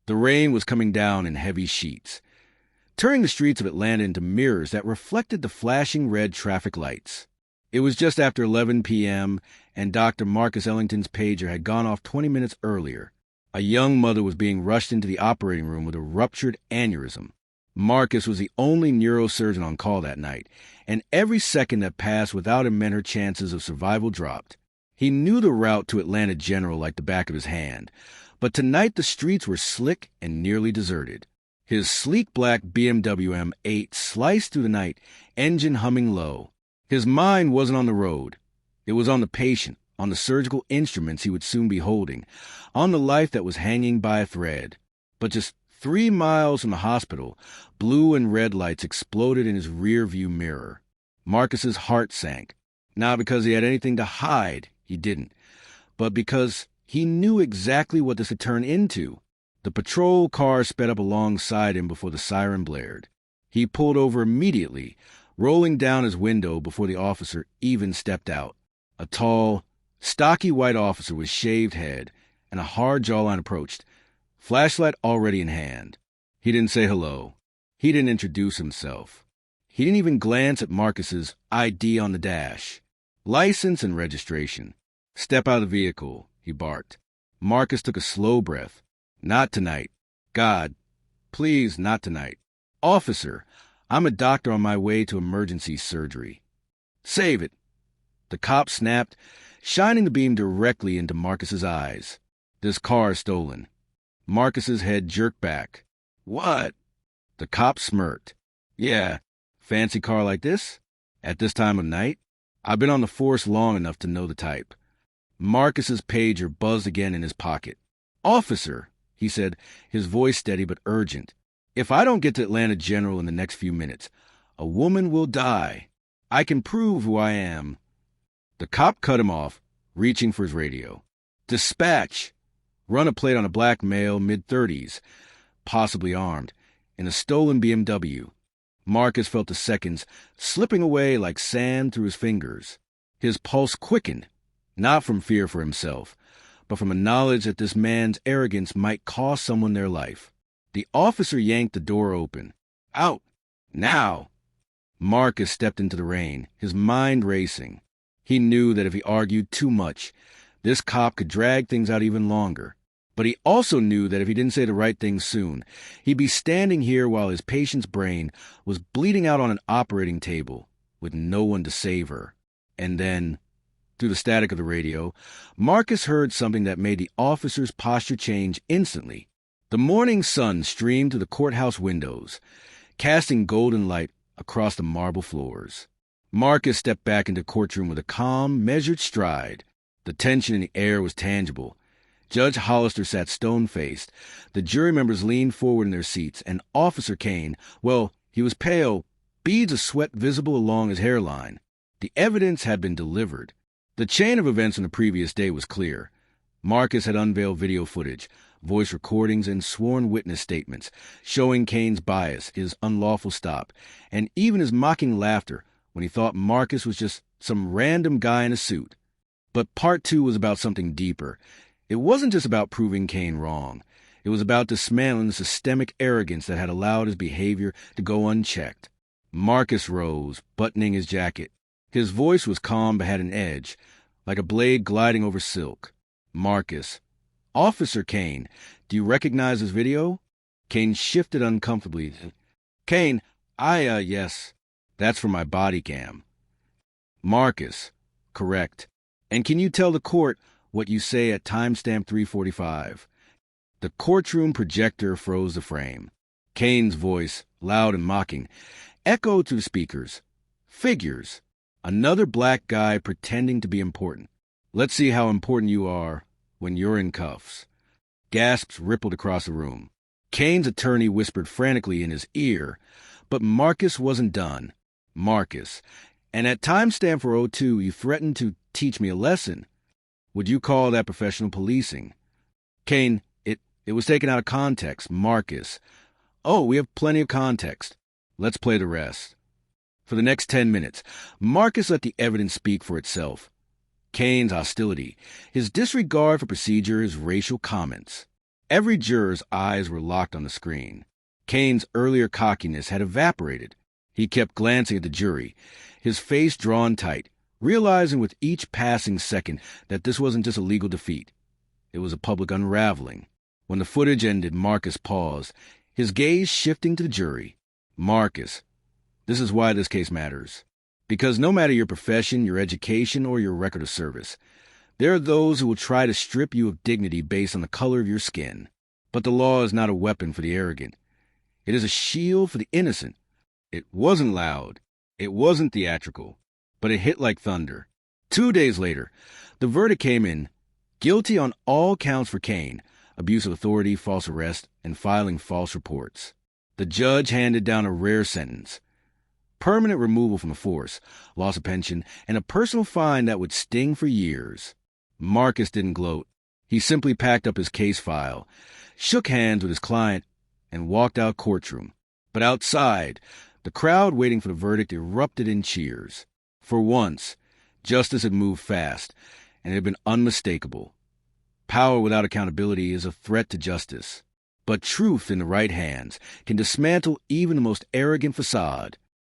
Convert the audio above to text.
The rain was coming down in heavy sheets, turning the streets of Atlanta into mirrors that reflected the flashing red traffic lights. It was just after 11 p.m., and Dr. Marcus Ellington's pager had gone off 20 minutes earlier. A young mother was being rushed into the operating room with a ruptured aneurysm. Marcus was the only neurosurgeon on call that night, and every second that passed without him meant her chances of survival dropped. He knew the route to Atlanta General like the back of his hand, but tonight the streets were slick and nearly deserted. His sleek black BMW M8 sliced through the night, engine humming low. His mind wasn't on the road. It was on the patient, on the surgical instruments he would soon be holding, on the life that was hanging by a thread. But just 3 miles from the hospital, blue and red lights exploded in his rear-view mirror. Marcus's heart sank, not because he had anything to hide, he didn't, but because he knew exactly what this had turned into. The patrol car sped up alongside him before the siren blared. He pulled over immediately, rolling down his window before the officer even stepped out. A tall, stocky white officer with shaved head and a hard jawline approached, flashlight already in hand. He didn't say hello. He didn't introduce himself. He didn't even glance at Marcus's ID on the dash. License and registration. Step out of the vehicle, he barked. Marcus took a slow breath. Not tonight. God, please, not tonight. Officer, I'm a doctor on my way to emergency surgery. Save it. The cop snapped, shining the beam directly into Marcus's eyes. This car is stolen. Marcus's head jerked back. What? The cop smirked. Yeah, fancy car like this? At this time of night? I've been on the force long enough to know the type. Marcus's pager buzzed again in his pocket. Officer, he said, his voice steady but urgent. If I don't get to Atlanta General in the next few minutes, a woman will die. I can prove who I am. The cop cut him off, reaching for his radio. Dispatch! Run a plate on a black male, mid-30s, possibly armed, in a stolen BMW. Marcus felt the seconds slipping away like sand through his fingers. His pulse quickened, not from fear for himself, but from a knowledge that this man's arrogance might cost someone their life. The officer yanked the door open. Out! Now! Marcus stepped into the rain, his mind racing. He knew that if he argued too much, this cop could drag things out even longer. But he also knew that if he didn't say the right thing soon, he'd be standing here while his patient's brain was bleeding out on an operating table, with no one to save her. And then, through the static of the radio, Marcus heard something that made the officer's posture change instantly. The morning sun streamed through the courthouse windows, casting golden light across the marble floors. Marcus stepped back into the courtroom with a calm, measured stride. The tension in the air was tangible. Judge Hollister sat stone-faced. The jury members leaned forward in their seats, and Officer Kane, well, he was pale, beads of sweat visible along his hairline. The evidence had been delivered. The chain of events on the previous day was clear. Marcus had unveiled video footage, voice recordings, and sworn witness statements, showing Kane's bias, his unlawful stop, and even his mocking laughter when he thought Marcus was just some random guy in a suit. But part two was about something deeper. It wasn't just about proving Kane wrong. It was about dismantling the systemic arrogance that had allowed his behavior to go unchecked. Marcus rose, buttoning his jacket. His voice was calm but had an edge, like a blade gliding over silk. Marcus. Officer Kane, do you recognize this video? Kane shifted uncomfortably. Kane, yes. That's from my body cam. Marcus. Correct. And can you tell the court what you say at timestamp 3:45? The courtroom projector froze the frame. Kane's voice, loud and mocking, echoed through the speakers. Figures. Another black guy pretending to be important. Let's see how important you are when you're in cuffs. Gasps rippled across the room. Kane's attorney whispered frantically in his ear, but Marcus wasn't done. Marcus. And at timestamp 4:02, you threatened to teach me a lesson. Would you call that professional policing? Kane, it was taken out of context. Marcus. Oh, we have plenty of context. Let's play the rest. For the next 10 minutes, Marcus let the evidence speak for itself. Kane's hostility, his disregard for procedure, his racial comments. Every juror's eyes were locked on the screen. Kane's earlier cockiness had evaporated. He kept glancing at the jury, his face drawn tight, realizing with each passing second that this wasn't just a legal defeat. It was a public unraveling. When the footage ended, Marcus paused, his gaze shifting to the jury. Marcus, this is why this case matters. Because no matter your profession, your education, or your record of service, there are those who will try to strip you of dignity based on the color of your skin. But the law is not a weapon for the arrogant. It is a shield for the innocent. It wasn't loud. It wasn't theatrical. But it hit like thunder. 2 days later, the verdict came in, guilty on all counts for Kane, abuse of authority, false arrest, and filing false reports. The judge handed down a rare sentence: permanent removal from the force, loss of pension, and a personal fine that would sting for years. Marcus didn't gloat. He simply packed up his case file, shook hands with his client, and walked out courtroom. But outside, the crowd waiting for the verdict erupted in cheers. For once, justice had moved fast, and it had been unmistakable. Power without accountability is a threat to justice. But truth in the right hands can dismantle even the most arrogant facade.